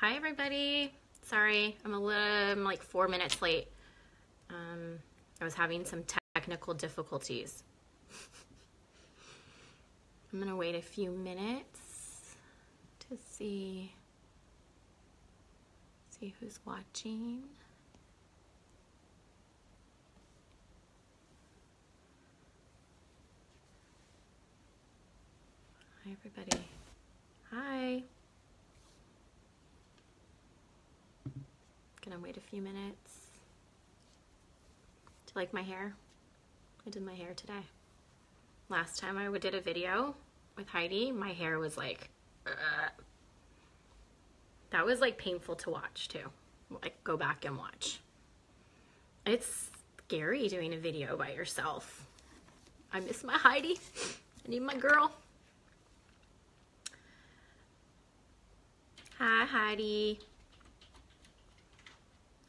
Hi everybody. Sorry, I'm like 4 minutes late. I was having some technical difficulties. I'm gonna wait a few minutes to see who's watching. Hi everybody. Hi. Gonna wait a few minutes. Do you like my hair? I did my hair today. Last time I did a video with Heidi, my hair was like, that was like painful to watch too. Like go back and watch. It's scary doing a video by yourself. I miss my Heidi. I need my girl. Hi Heidi.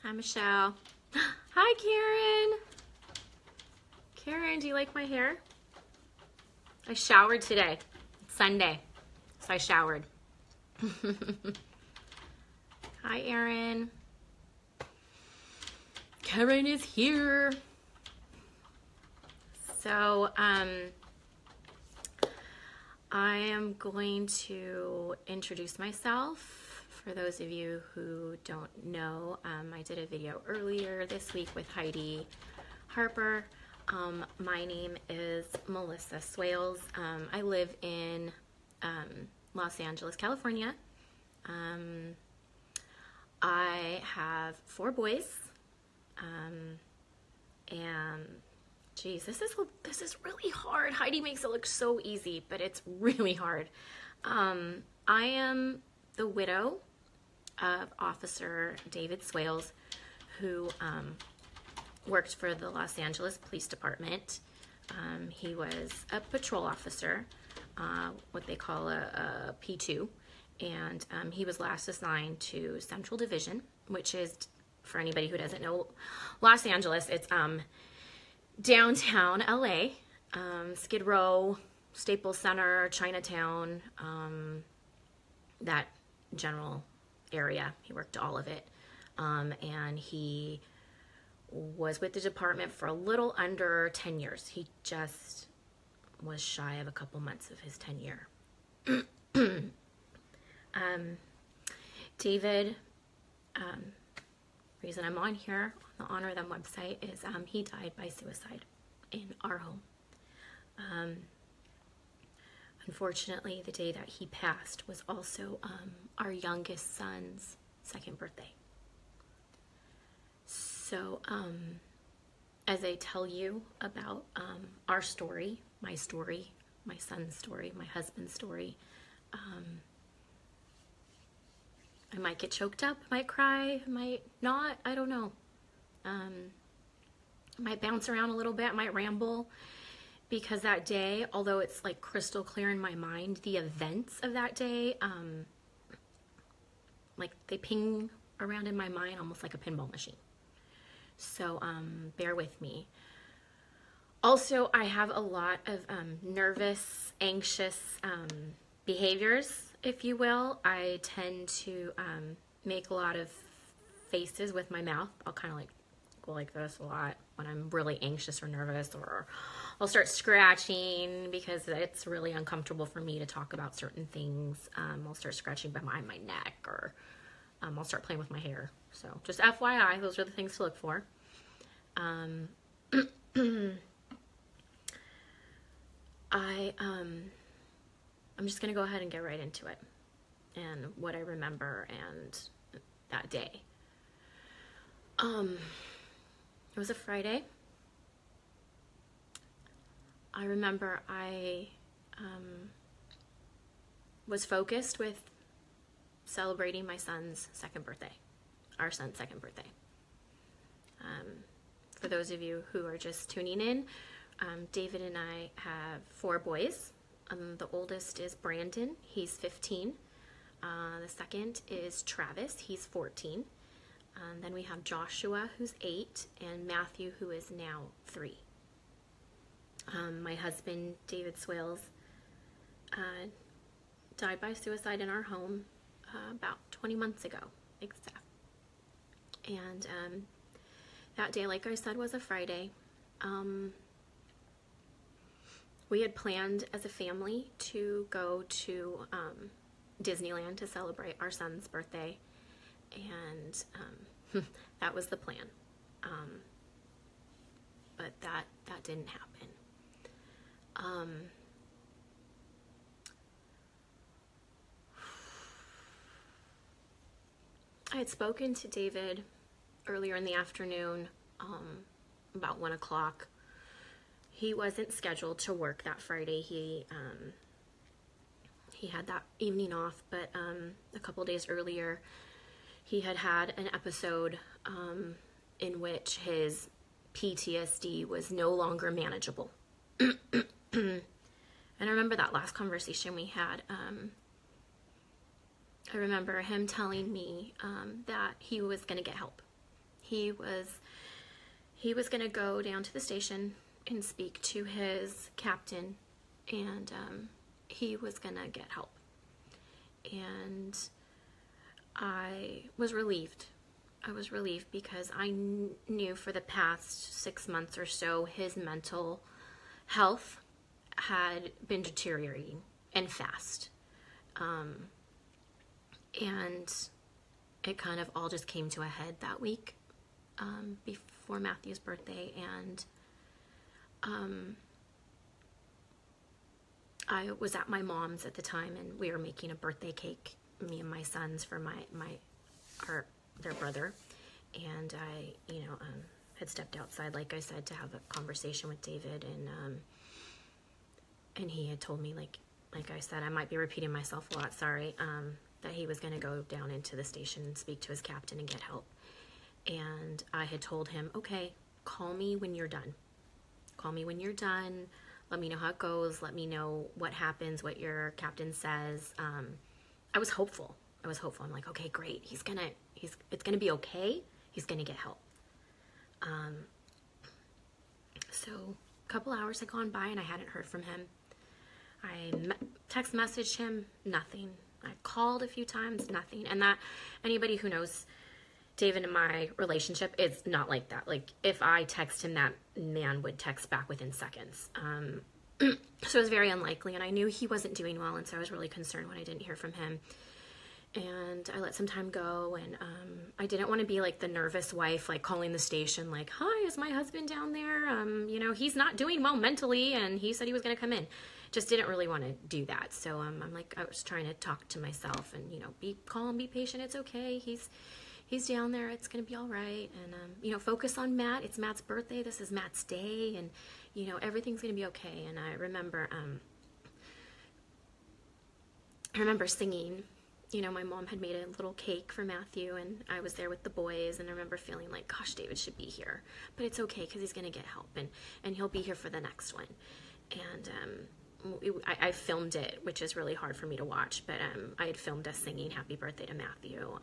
Hi Michelle. Hi Karen. Karen, do you like my hair? I showered today. It's Sunday, so I showered. Hi Erin. Karen is here. So, I am going to introduce myself. For those of you who don't know, I did a video earlier this week with Heidi Harper. My name is Melissa Swailes. I live in Los Angeles, California. I have 4 boys. And geez, this is really hard. Heidi makes it look so easy, but it's really hard. I am the widow of Officer David Swailes, who worked for the Los Angeles Police Department. He was a patrol officer, what they call a P2, and he was last assigned to Central Division, which is, for anybody who doesn't know, Los Angeles, it's downtown LA, Skid Row, Staples Center, Chinatown, that general area. He worked all of it, and he was with the department for a little under 10 years. He just was shy of a couple months of his tenure. David, reason I'm on here on the Honor Them website is he died by suicide in our home. Unfortunately, the day that he passed was also our youngest son's 2nd birthday. So, as I tell you about our story, my son's story, my husband's story, I might get choked up, I might cry, I might not, I don't know. I might bounce around a little bit, I might ramble. Because that day, although it's like crystal clear in my mind, the events of that day, like they ping around in my mind almost like a pinball machine. So bear with me. Also, I have a lot of nervous, anxious behaviors, if you will. I tend to make a lot of faces with my mouth. I'll kind of like go like this a lot when I'm really anxious or nervous, or I'll start scratching because it's really uncomfortable for me to talk about certain things. I'll start scratching behind my neck, or I'll start playing with my hair. So just FYI, those are the things to look for. I'm just gonna go ahead and get right into it and what I remember and that day. It was a Friday. I remember I was focused with celebrating my son's 2nd birthday, our son's 2nd birthday. For those of you who are just tuning in, David and I have 4 boys. The oldest is Brandon, he's 15. The second is Travis, he's 14. Then we have Joshua, who's 8, and Matthew, who is now 3. My husband, David Swailes, died by suicide in our home about 20 months ago, exact. And that day, like I said, was a Friday. We had planned as a family to go to Disneyland to celebrate our son's birthday, and that was the plan. But that didn't happen. I had spoken to David earlier in the afternoon, about 1 o'clock. He wasn't scheduled to work that Friday. He had that evening off, but a couple days earlier, he had an episode in which his PTSD was no longer manageable. And I remember that last conversation we had. I remember him telling me that he was going to get help. He was going to go down to the station and speak to his captain, and he was going to get help. And I was relieved. I was relieved because I knew for the past 6 months or so his mental health had been deteriorating and fast. And it kind of all just came to a head that week before Matthew's birthday. And I was at my mom's at the time, and we were making a birthday cake, me and my sons, for their brother. And I, had stepped outside, like I said, to have a conversation with David, and he had told me, like I said, I might be repeating myself a lot, sorry, that he was going to go down into the station and speak to his captain and get help. And I had told him, okay, call me when you're done. Call me when you're done. Let me know how it goes. Let me know what happens, what your captain says. I was hopeful. I'm like, okay, great. It's going to be okay. He's going to get help. So a couple hours had gone by and I hadn't heard from him. I text messaged him, nothing. I called a few times, nothing. And that, anybody who knows David and my relationship, it's not like that. Like, if I text him, that man would text back within seconds. So it was very unlikely, and I knew he wasn't doing well, and so I was really concerned when I didn't hear from him. And I let some time go, and I didn't want to be like the nervous wife, like calling the station, like, hi, is my husband down there? He's not doing well mentally, and he said he was going to come in. Just didn't really want to do that. So I'm like, I was trying to talk to myself and, be calm, be patient. It's okay. He's down there. It's going to be all right. And, focus on Matt. It's Matt's birthday. This is Matt's day. And, everything's going to be okay. And I remember singing. My mom had made a little cake for Matthew, and I was there with the boys, and I remember feeling like, gosh, David should be here. But it's okay because he's going to get help, and he'll be here for the next one. And I filmed it, which is really hard for me to watch, but I had filmed us singing Happy Birthday to Matthew.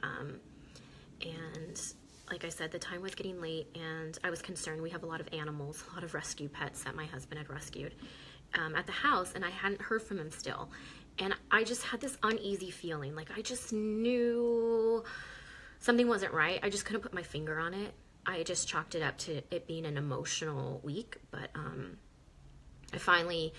And like I said, the time was getting late, and I was concerned. We have a lot of animals, a lot of rescue pets that my husband had rescued at the house, and I hadn't heard from him still. And I just had this uneasy feeling, like I just knew something wasn't right. I just couldn't put my finger on it. I just chalked it up to it being an emotional week, but I finally,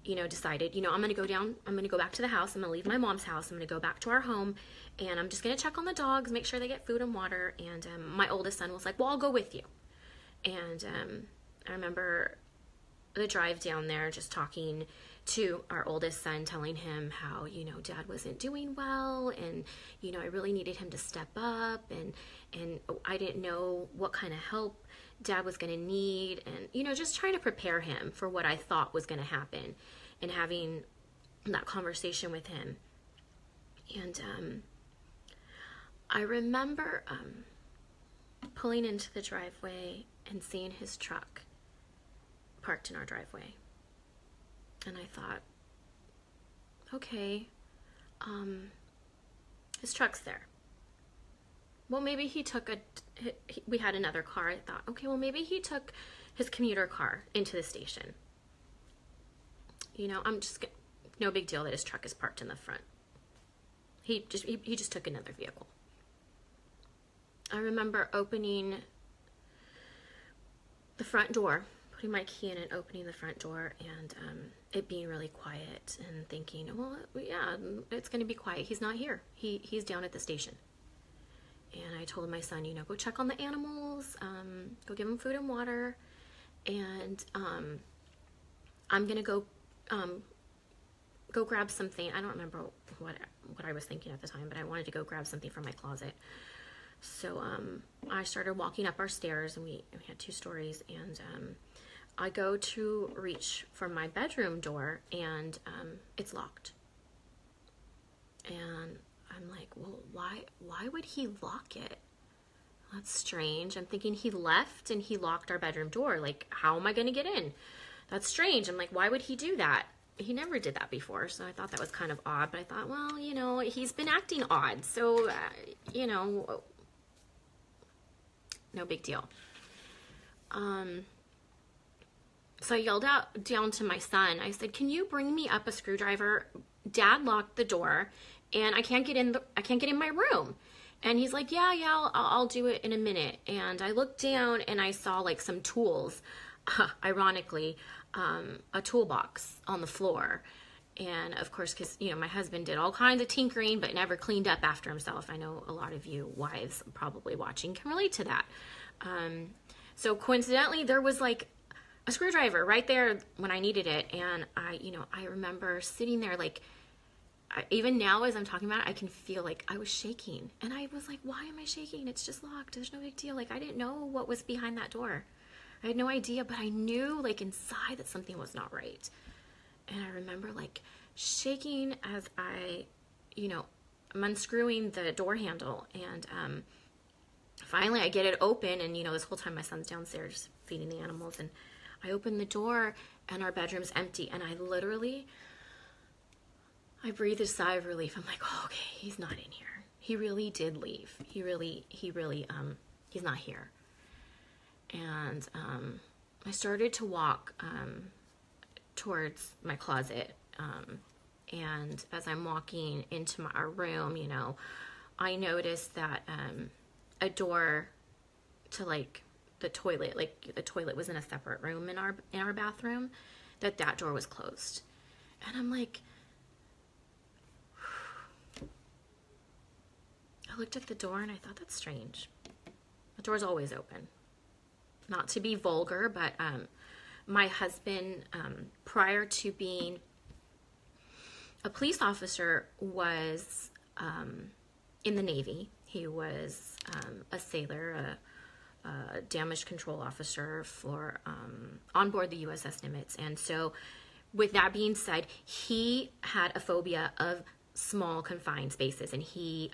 decided, I'm going to go down, I'm going to go back to the house, I'm going to leave my mom's house, I'm going to go back to our home, and I'm just going to check on the dogs, make sure they get food and water. And my oldest son was like, well, I'll go with you. And I remember the drive down there, just talking to our oldest son, telling him how, Dad wasn't doing well, and, I really needed him to step up, and I didn't know what kind of help Dad was going to need, and, just trying to prepare him for what I thought was going to happen, and having that conversation with him. And I remember pulling into the driveway and seeing his truck parked in our driveway. And I thought, okay, his truck's there. Well, maybe we had another car. I thought, okay, well, maybe he took his commuter car into the station. I'm just, no big deal that his truck is parked in the front. He just took another vehicle. I remember opening the front door, putting my key in and opening the front door, and it being really quiet, and thinking, well, yeah, it's going to be quiet. He's not here. He's down at the station. And I told my son, you know, go check on the animals, go give them food and water, and I'm going to go grab something. I don't remember what I was thinking at the time, but I wanted to go grab something from my closet. So I started walking up our stairs, and we had 2 stories, and I go to reach for my bedroom door, and it's locked. And I'm like, well, why would he lock it? That's strange. I'm thinking he left and he locked our bedroom door. Like, how am I going to get in? That's strange. I'm like, why would he do that? He never did that before, so I thought that was kind of odd. But I thought, well, you know, he's been acting odd, so, you know, no big deal. So I yelled out down to my son. I said, can you bring me up a screwdriver? Dad locked the door, and I can't get in my room. And he's like, yeah, I'll do it in a minute. And I looked down, and I saw like some tools, ironically, a toolbox on the floor. And of course, because, you know, my husband did all kinds of tinkering, but never cleaned up after himself. I know a lot of you wives probably watching can relate to that. So coincidentally, there was like a screwdriver right there when I needed it. And I remember sitting there, like, even now as I'm talking about it, I can feel like I was shaking. And I was like, why am I shaking? It's just locked. There's no big deal. Like, I didn't know what was behind that door. I had no idea, but I knew, like, inside that something was not right. And I remember, like, shaking as I'm unscrewing the door handle. And finally I get it open, and, you know, this whole time my son's downstairs feeding the animals. And I open the door, and our bedroom's empty. And I breathed a sigh of relief. I'm like, oh, okay, he's not in here. He really did leave. He really, he's not here. And I started to walk towards my closet. And as I'm walking into our room, you know, I noticed that a door to, like, the toilet, like the toilet was in a separate room in our bathroom, that door was closed. And I'm like, I looked at the door and I thought, that's strange. The door's always open. Not to be vulgar, but my husband, prior to being a police officer, was in the Navy. He was a sailor, a damage control officer for on board the USS Nimitz. And so with that being said, he had a phobia of small confined spaces, and he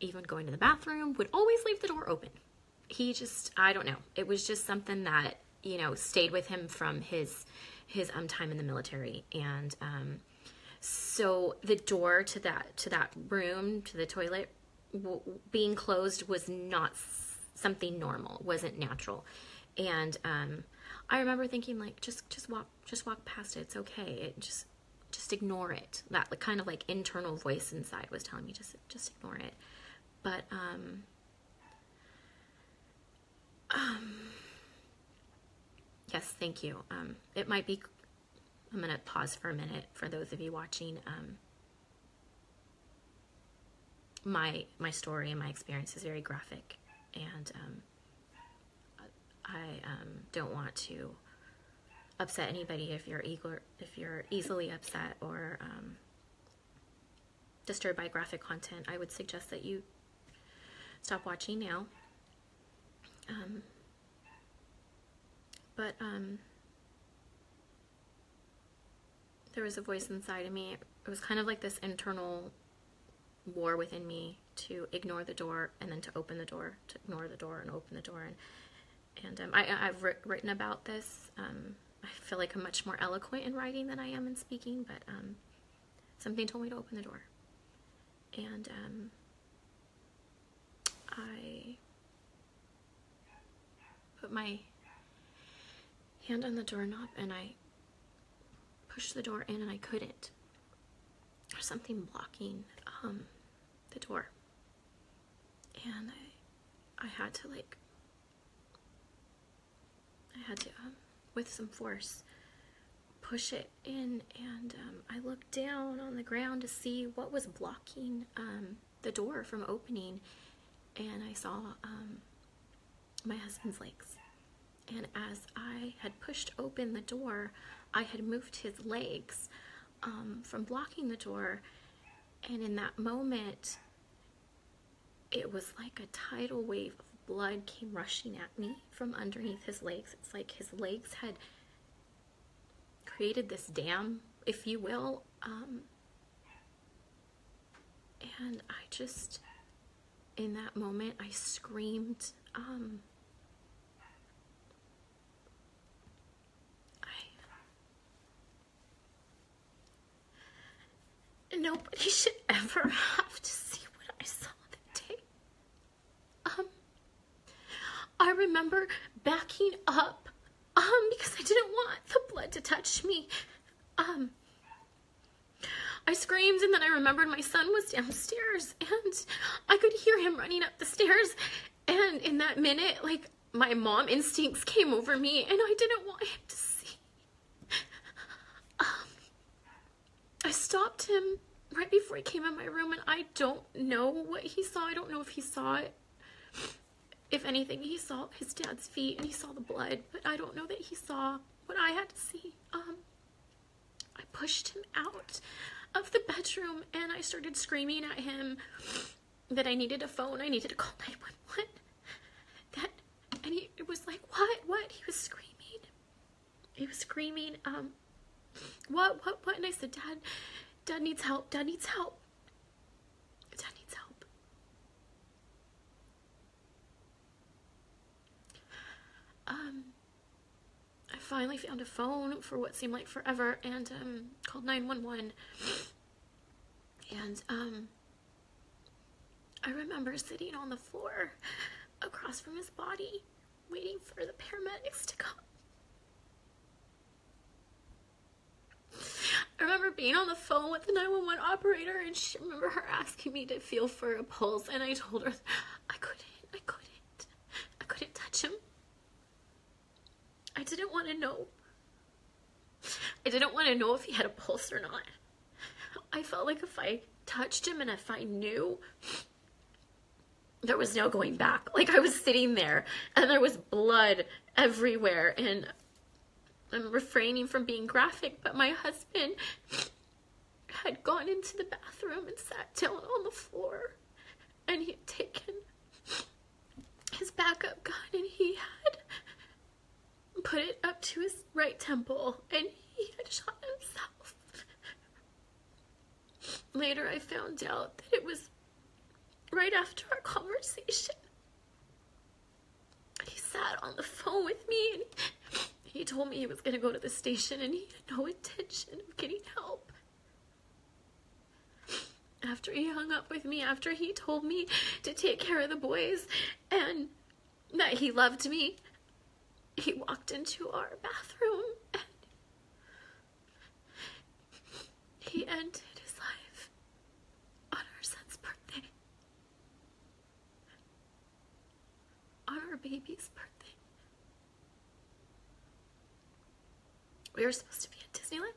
even going to the bathroom would always leave the door open. He just, I don't know. It was just something that, you know, stayed with him from his time in the military. And so the door to that room, to the toilet, being closed was not something normal, wasn't natural. And I remember thinking, like, just walk past it. It's okay. Just ignore it. That kind of like internal voice inside was telling me just ignore it. But yes, thank you. It might be, I'm going to pause for a minute for those of you watching. My story and my experience is very graphic, and I don't want to upset anybody. If you're easily upset or disturbed by graphic content, I would suggest that you stop watching now. But there was a voice inside of me. It was kind of like this internal war within me to ignore the door and then to open the door, to ignore the door and open the door. And I've written about this. I feel like I'm much more eloquent in writing than I am in speaking, but something told me to open the door. And I put my hand on the doorknob and I pushed the door in, and I couldn't. There's something blocking the door. And I had to with some force, push it in, and I looked down on the ground to see what was blocking the door from opening, and I saw my husband's legs. And as I had pushed open the door, I had moved his legs from blocking the door, and in that moment, it was like a tidal wave of blood came rushing at me from underneath his legs. It's like his legs had created this dam, if you will, and I just, in that moment, I screamed. Nobody should ever have to see what I saw that day. I remember backing up, because I didn't want the blood to touch me. I screamed, and then I remembered my son was downstairs, and I could hear him running up the stairs, and in that minute, like, my mom instincts came over me, and I didn't want him to see. I stopped him right before he came in my room, and I don't know what he saw. I don't know if he saw it. If anything, he saw his dad's feet and he saw the blood, but I don't know that he saw what I had to see. I pushed him out of the bedroom, and I started screaming at him that I needed a phone. I needed to call 911. And it was like, what? He was screaming. What? And I said, Dad needs help. Dad needs help. Dad needs help. I finally found a phone for what seemed like forever, and called 911. And I remember sitting on the floor across from his body, waiting for the paramedics to come. I remember being on the phone with the 911 operator, and I remember her asking me to feel for a pulse, and I told her I couldn't touch him. I didn't want to know. I didn't want to know if he had a pulse or not. I felt like if I touched him and if I knew, there was no going back. Like, I was sitting there and there was blood everywhere, and I'm refraining from being graphic, but my husband had gone into the bathroom and sat down on the floor, and he had taken his backup gun and he had put it up to his right temple, and he had shot himself. Later, I found out that it was right after our conversation. He sat on the phone with me, and he told me he was going to go to the station, and he had no intention of getting help. After he hung up with me, after he told me to take care of the boys and that he loved me, he walked into our bathroom and he ended his life on our son's birthday. On our baby's birthday. We were supposed to be at Disneyland.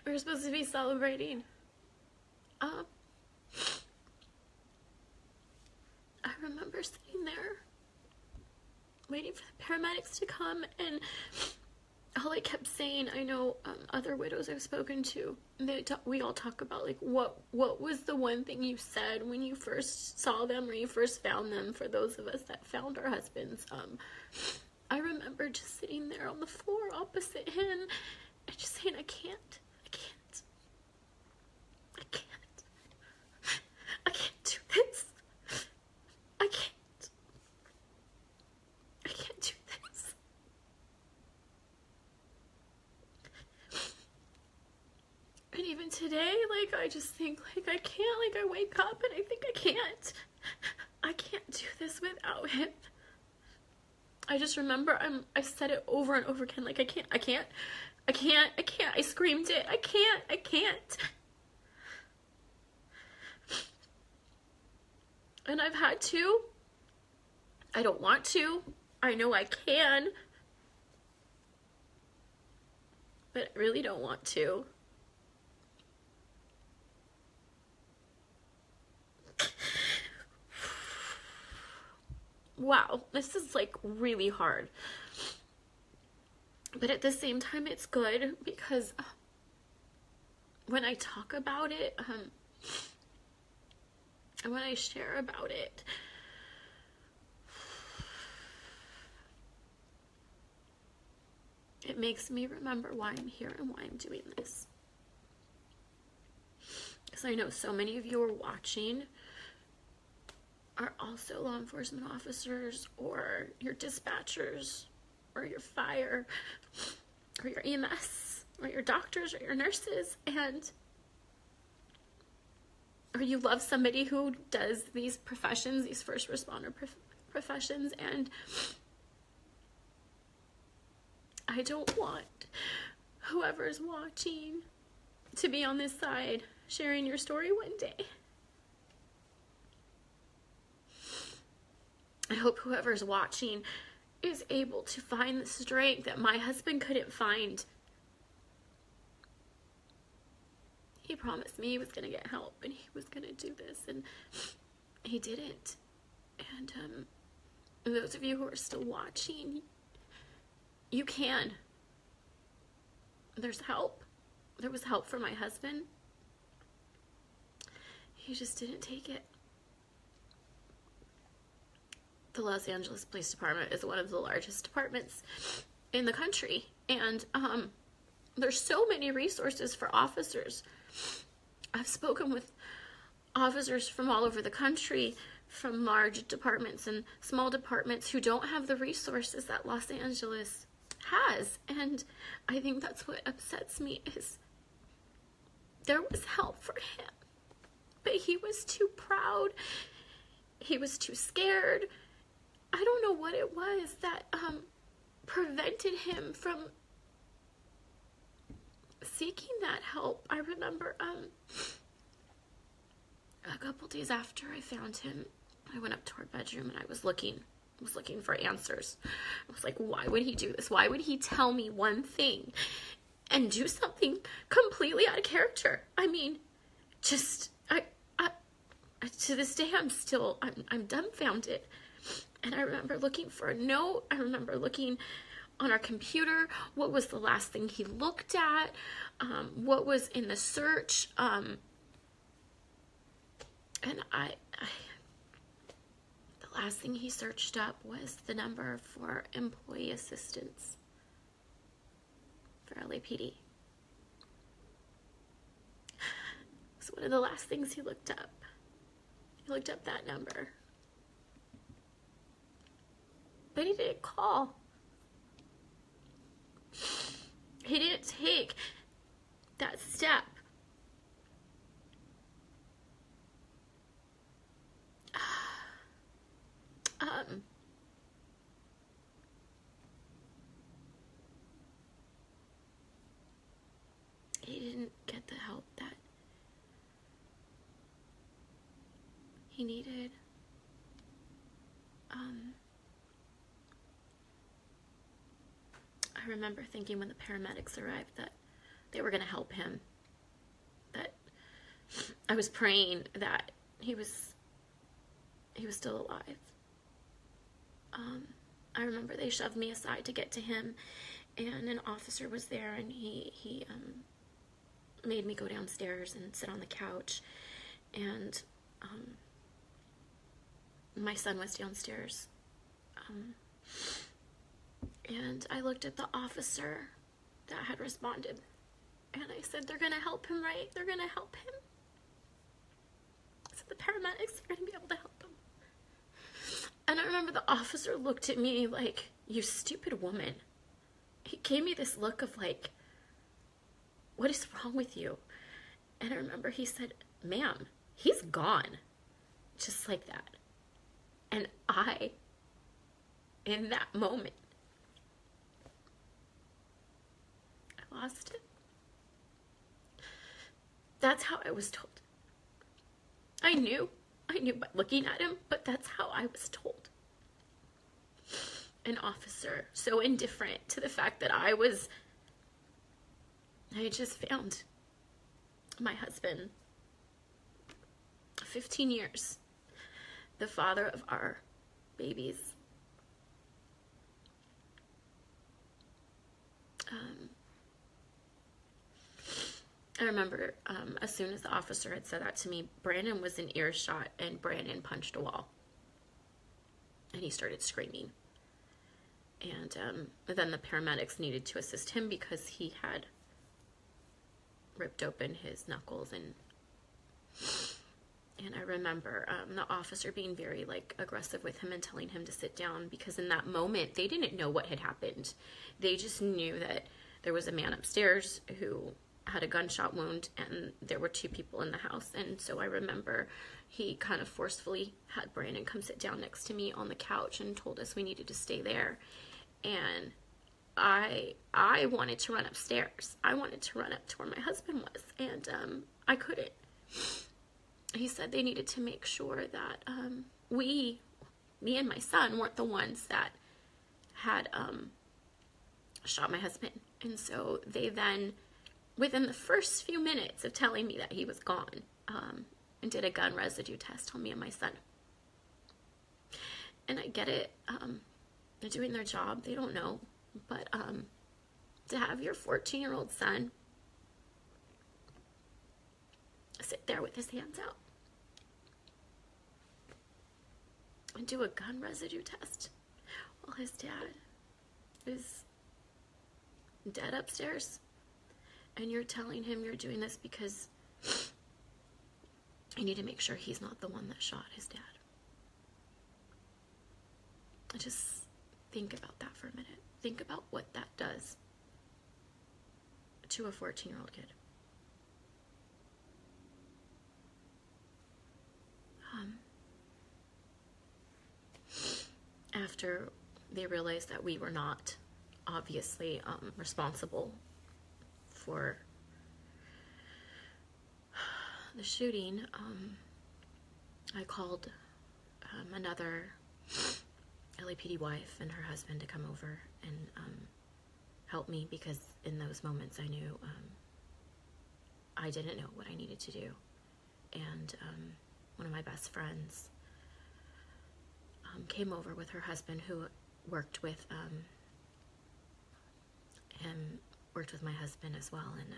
We were supposed to be celebrating. I remember sitting there waiting for the paramedics to come, and all I kept saying, I know other widows I've spoken to, we all talk about, like, what was the one thing you said when you first saw them or you first found them, for those of us that found our husbands. I remember just sitting there on the floor opposite him and just saying, I can't do this. I can't do this. And even today, like, I just think, like, I can't, like, I wake up and I think I can't do this without him. I just remember I said it over and over again, like, I can't I can't. I screamed it. I can't. And I've had to. I don't want to. I know I can. But I really don't want to. Wow, this is like really hard. But at the same time, it's good because when I talk about it, and when I share about it, it makes me remember why I'm here and why I'm doing this. Because I know so many of you are watching are also law enforcement officers, or your dispatchers, or your fire, or your EMS, or your doctors, or your nurses, or you love somebody who does these professions, these first responder professions, and I don't want whoever's watching to be on this side sharing your story one day. I hope whoever's watching is able to find the strength that my husband couldn't find. He promised me he was going to get help and he was going to do this, and he didn't. And those of you who are still watching, you can. There's help. There was help for my husband. He just didn't take it. The Los Angeles Police Department is one of the largest departments in the country, and there's so many resources for officers. I've spoken with officers from all over the country, from large departments and small departments, who don't have the resources that Los Angeles has, and I think that's what upsets me, is there was help for him, but he was too proud, he was too scared. I don't know what it was that prevented him from seeking that help. I remember a couple days after I found him, I went up to our bedroom and I was looking for answers. I was like, why would he do this? Why would he tell me one thing and do something completely out of character? I mean, just I to this day I'm dumbfounded. And I remember looking for a note. I remember looking on our computer. What was the last thing he looked at? What was in the search? And the last thing he searched up was the number for employee assistance for LAPD. It's one of the last things he looked up. He looked up that number. But he didn't call. He didn't take that step. He didn't get the help that he needed. I remember thinking when the paramedics arrived that they were going to help him. That I was praying that he was still alive. I remember they shoved me aside to get to him, and an officer was there, and he made me go downstairs and sit on the couch, and my son was downstairs. And I looked at the officer that had responded, and I said, they're going to help him, right? They're going to help him. I said, the paramedics are going to be able to help him. And I remember the officer looked at me like, you stupid woman. He gave me this look of like, what is wrong with you? And I remember he said, ma'am, he's gone. Just like that. And I, in that moment, I lost it. That's how I was told. I knew by looking at him, but that's how I was told. An officer so indifferent to the fact that I just found my husband, 15 years, the father of our babies. I remember as soon as the officer had said that to me, Brandon was in earshot, and Brandon punched a wall. And he started screaming. And then the paramedics needed to assist him because he had ripped open his knuckles. And I remember the officer being very aggressive with him and telling him to sit down, because in that moment they didn't know what had happened. They just knew that there was a man upstairs who had a gunshot wound, and there were 2 people in the house. And so I remember he kind of forcefully had Brandon come sit down next to me on the couch and told us we needed to stay there. And I wanted to run upstairs. I wanted to run up to where my husband was, and I couldn't. He said they needed to make sure that me and my son weren't the ones that had shot my husband. And so they then, within the first few minutes of telling me that he was gone, and did a gun residue test on me and my son. And I get it. They're doing their job. They don't know. But to have your 14-year-old son sit there with his hands out and do a gun residue test while his dad is dead upstairs, and you're telling him you're doing this because you need to make sure he's not the one that shot his dad. Just think about that for a minute. Think about what that does to a 14-year-old kid. After they realized that we were not obviously responsible for the shooting, I called another LAPD wife and her husband to come over and help me, because in those moments I knew I didn't know what I needed to do. And one of my best friends came over with her husband, who worked with my husband as well. And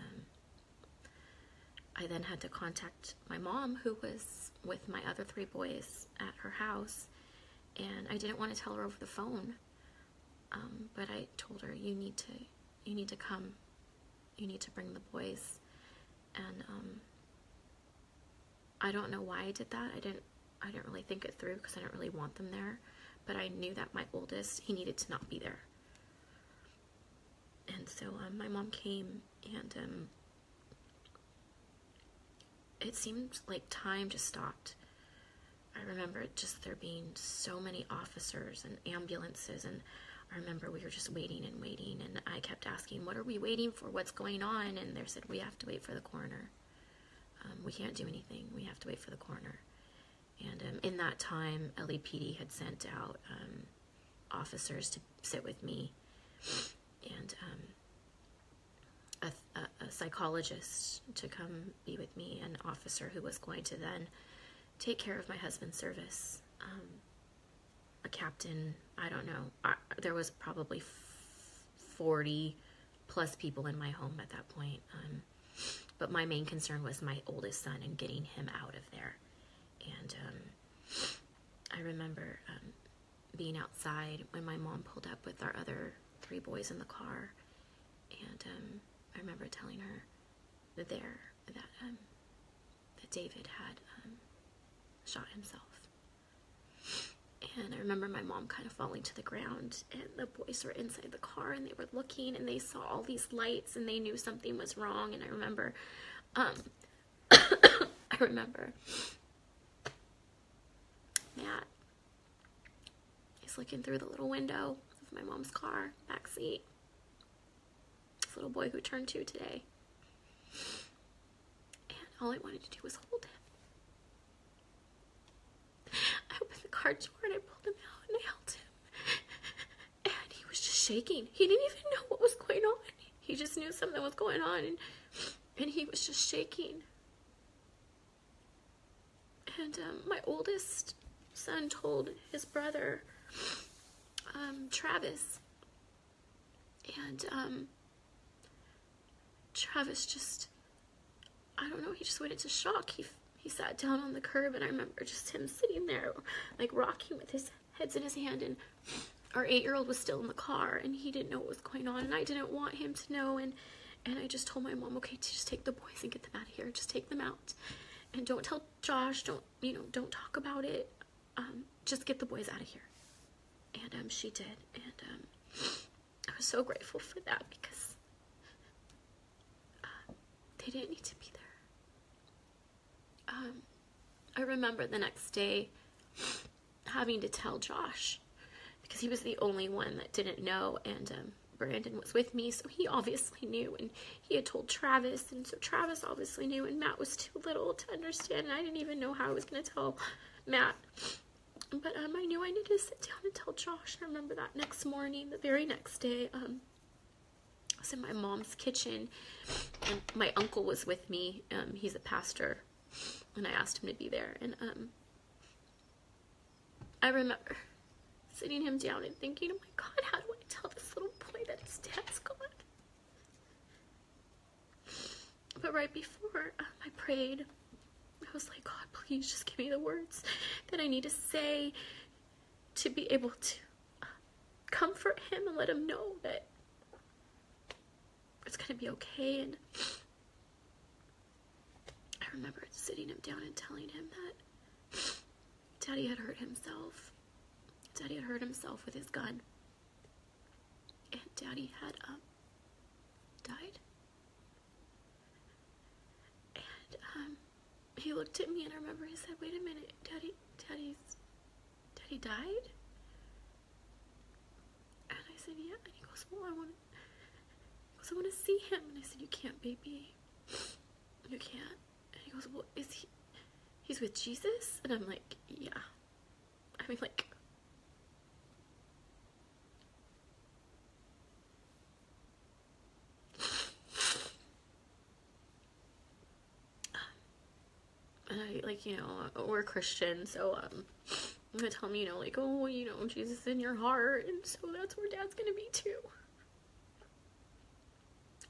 I then had to contact my mom, who was with my other 3 boys at her house. And I didn't want to tell her over the phone, but I told her, you need to come. You need to bring the boys. And I don't know why I did that. I didn't really think it through, because I didn't really want them there. But I knew that my oldest, he needed to not be there. And so my mom came, and it seemed like time just stopped. I remember just there being so many officers and ambulances, and I remember we were just waiting and waiting, and I kept asking, what are we waiting for? What's going on? And they said, we have to wait for the coroner. We can't do anything. We have to wait for the coroner. And in that time, LAPD had sent out officers to sit with me, and a psychologist to come be with me, an officer who was going to then take care of my husband's service, a captain. I don't know. There was probably 40 plus people in my home at that point. But my main concern was my oldest son and getting him out of there. And I remember being outside when my mom pulled up with our other 3 boys in the car. And I remember telling her that David had shot himself. And I remember my mom kind of falling to the ground, and the boys were inside the car, and they were looking, and they saw all these lights, and they knew something was wrong. And I remember Matt, he's looking through the little window of my mom's car, back seat. this little boy who turned 2 today. And all I wanted to do was hold him. I opened the car door and I pulled him out and I held him. And he was just shaking. He didn't even know what was going on. He just knew something was going on, and he was just shaking. And my oldest son told his brother, Travis, and Travis just, I don't know, he just went into shock. He sat down on the curb, and I remember just him sitting there, like rocking with his heads in his hand, and our 8-year-old was still in the car, and he didn't know what was going on, and I didn't want him to know, and I just told my mom, okay, just take the boys and get them out of here, just take them out, and don't tell Josh, don't talk about it, just get the boys out of here. And she did, and I was so grateful for that, because they didn't need to be there. I remember the next day having to tell Josh, because he was the only one that didn't know, and Brandon was with me, so he obviously knew, and he had told Travis, and so Travis obviously knew, and Matt was too little to understand, and I didn't even know how I was going to tell Matt, but I knew I needed to sit down and tell Josh. I remember that next morning, the very next day, I was in my mom's kitchen, and my uncle was with me. He's a pastor, and I asked him to be there, and I remember sitting him down and thinking, oh my God, how do I tell this little boy that his dad's gone? But right before I prayed, I was like, God, please just give me the words that I need to say to be able to comfort him and let him know that it's going to be okay. And I remember sitting him down and telling him that Daddy had hurt himself. Daddy had hurt himself with his gun. And Daddy had died. And he looked at me, and I remember he said, wait a minute, Daddy died? And I said, yeah. And he goes, well, I want to see him. And I said, you can't, baby. You can't. And he goes, well, he's with Jesus? And I'm like, yeah. I mean, like, and I, like, we're Christian, so, I'm gonna tell him, like, oh, Jesus is in your heart, and so that's where Dad's gonna be too.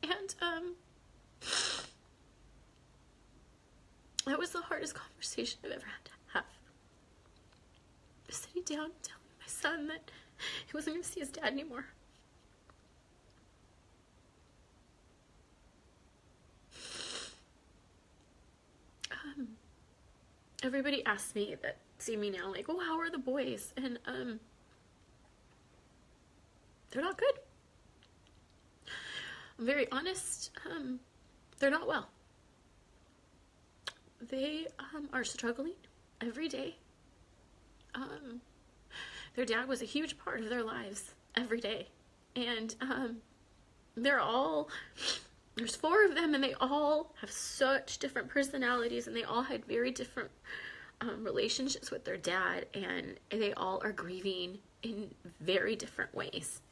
And, that was the hardest conversation I've ever had to have. Just sitting down and telling my son that he wasn't gonna see his dad anymore. Everybody asks me that see me now, like, oh, how are the boys? And they're not good. I'm very honest. They're not well. They are struggling every day. Their dad was a huge part of their lives every day, and there's 4 of them, and they all have such different personalities, and they all had very different relationships with their dad, and they all are grieving in very different ways,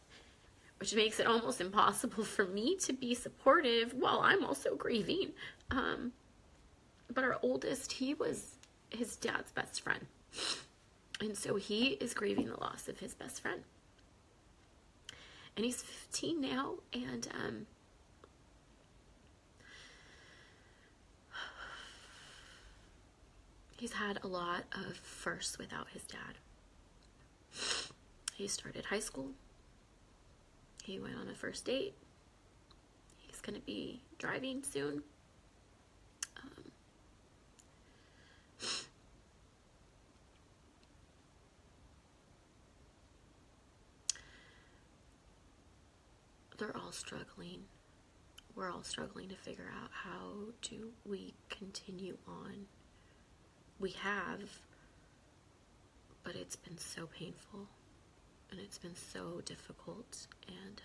which makes it almost impossible for me to be supportive while I'm also grieving. But our oldest, he was his dad's best friend, and so he is grieving the loss of his best friend, and he's 15 now, and he's had a lot of firsts without his dad. He started high school. He went on a first date. He's going to be driving soon. They're all struggling. We're all struggling to figure out how do we continue on. We have, but it's been so painful, and it's been so difficult, and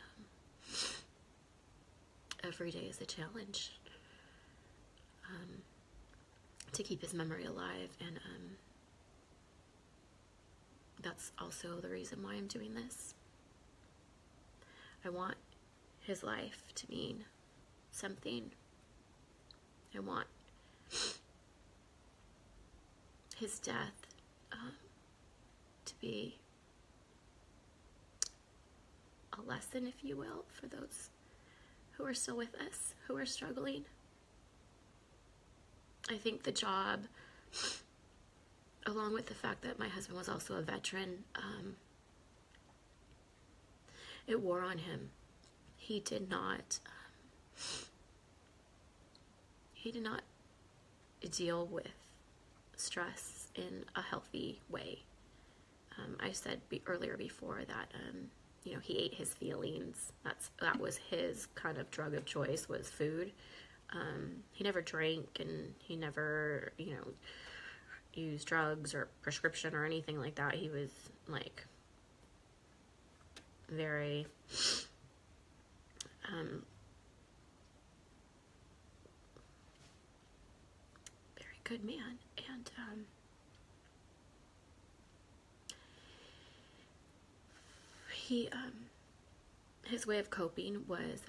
every day is a challenge to keep his memory alive. And that's also the reason why I'm doing this. I want his life to mean something. I want his death to be a lesson, if you will, for those who are still with us, who are struggling. I think the job, along with the fact that my husband was also a veteran, it wore on him. He did not deal with stress in a healthy way. I said earlier before that, he ate his feelings. That was his kind of drug of choice, was food. He never drank, and he never, used drugs or prescription or anything like that. He was like very very good man. And his way of coping was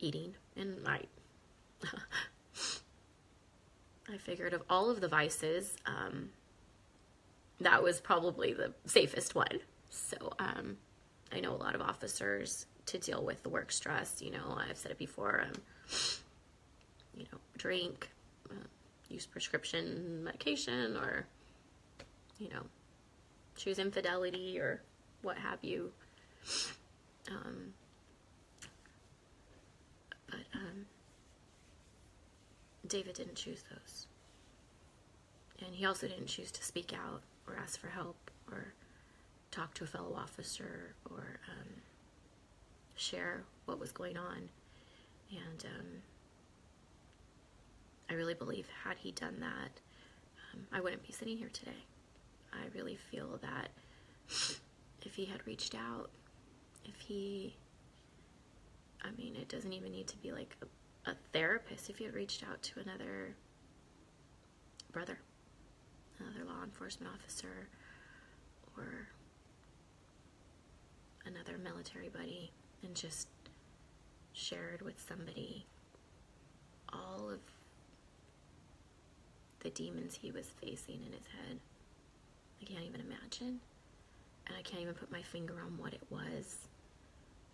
eating. And I figured of all of the vices, that was probably the safest one. So I know a lot of officers, to deal with the work stress, I've said it before, drink, use prescription medication, or, choose infidelity or what have you. But David didn't choose those. And he also didn't choose to speak out or ask for help or talk to a fellow officer or share what was going on. And I really believe, had he done that, I wouldn't be sitting here today. I really feel that if he had reached out, it doesn't even need to be like a therapist. If he had reached out to another brother, another law enforcement officer, or another military buddy, and just shared with somebody all of the demons he was facing in his head, I can't even imagine. And I can't even put my finger on what it was.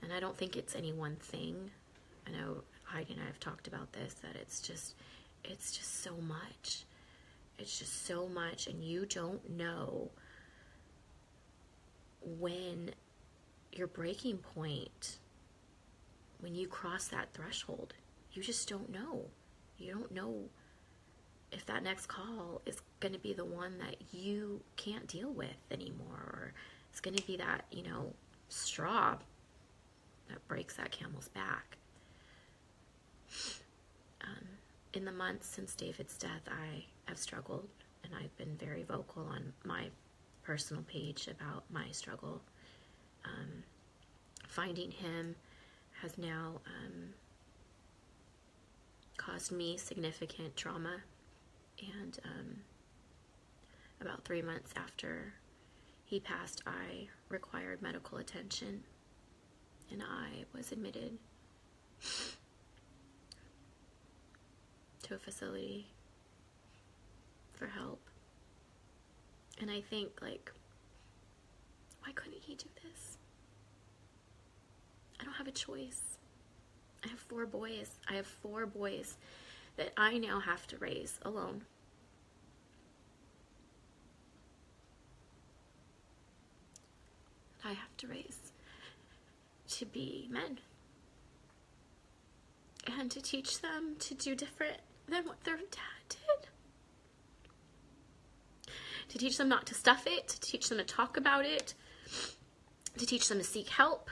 And I don't think it's any one thing. I know Heidi and I have talked about this, that it's just so much. It's just so much, and you don't know when your breaking point, when you cross that threshold. You just don't know. You don't know if that next call is going to be the one that you can't deal with anymore, or it's going to be that, straw that breaks that camel's back. In the months since David's death, I have struggled, and I've been very vocal on my personal page about my struggle. Finding him has now caused me significant trauma, and about 3 months after he passed, I required medical attention, and I was admitted to a facility for help. And I think, why couldn't he do this? I don't have a choice. I have 4 boys. I have 4 boys that I now have to raise alone. I have to raise to be men, and to teach them to do different than what their dad did. To teach them not to stuff it, to teach them to talk about it, to teach them to seek help.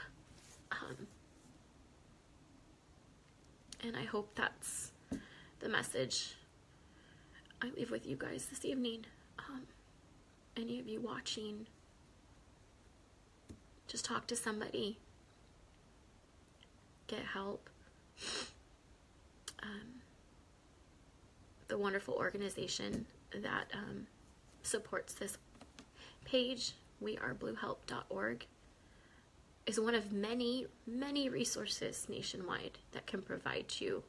And I hope that's the message I leave with you guys this evening. Any of you watching, just talk to somebody. Get help. the wonderful organization that supports this page, wearebluehelp.org, is one of many, many resources nationwide that can provide you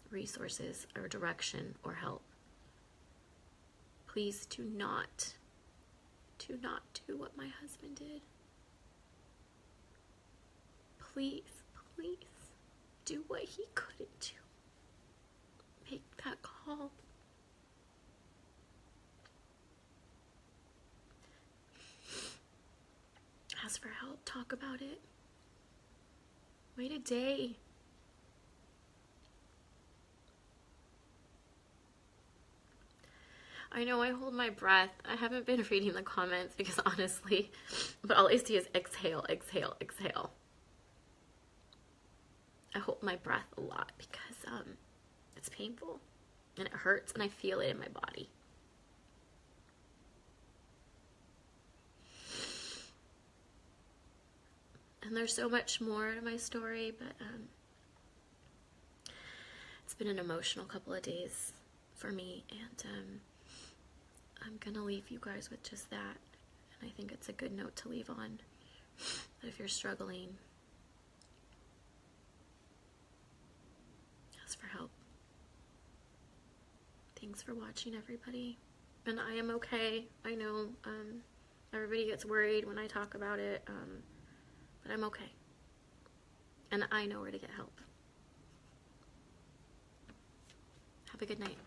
resources or direction or help. Please do not do what my husband did. Please, please do what he couldn't do. Make that call. Ask for help. Talk about it. Wait a day. I know I hold my breath. I haven't been reading the comments because honestly, but all I see is exhale, exhale, exhale. I hold my breath a lot because it's painful and it hurts and I feel it in my body. And there's so much more to my story, but it's been an emotional couple of days for me, and I'm gonna leave you guys with just that. And I think it's a good note to leave on. That if you're struggling, ask for help. Thanks for watching, everybody. And I am okay. I know everybody gets worried when I talk about it, but I'm okay. And I know where to get help. Have a good night.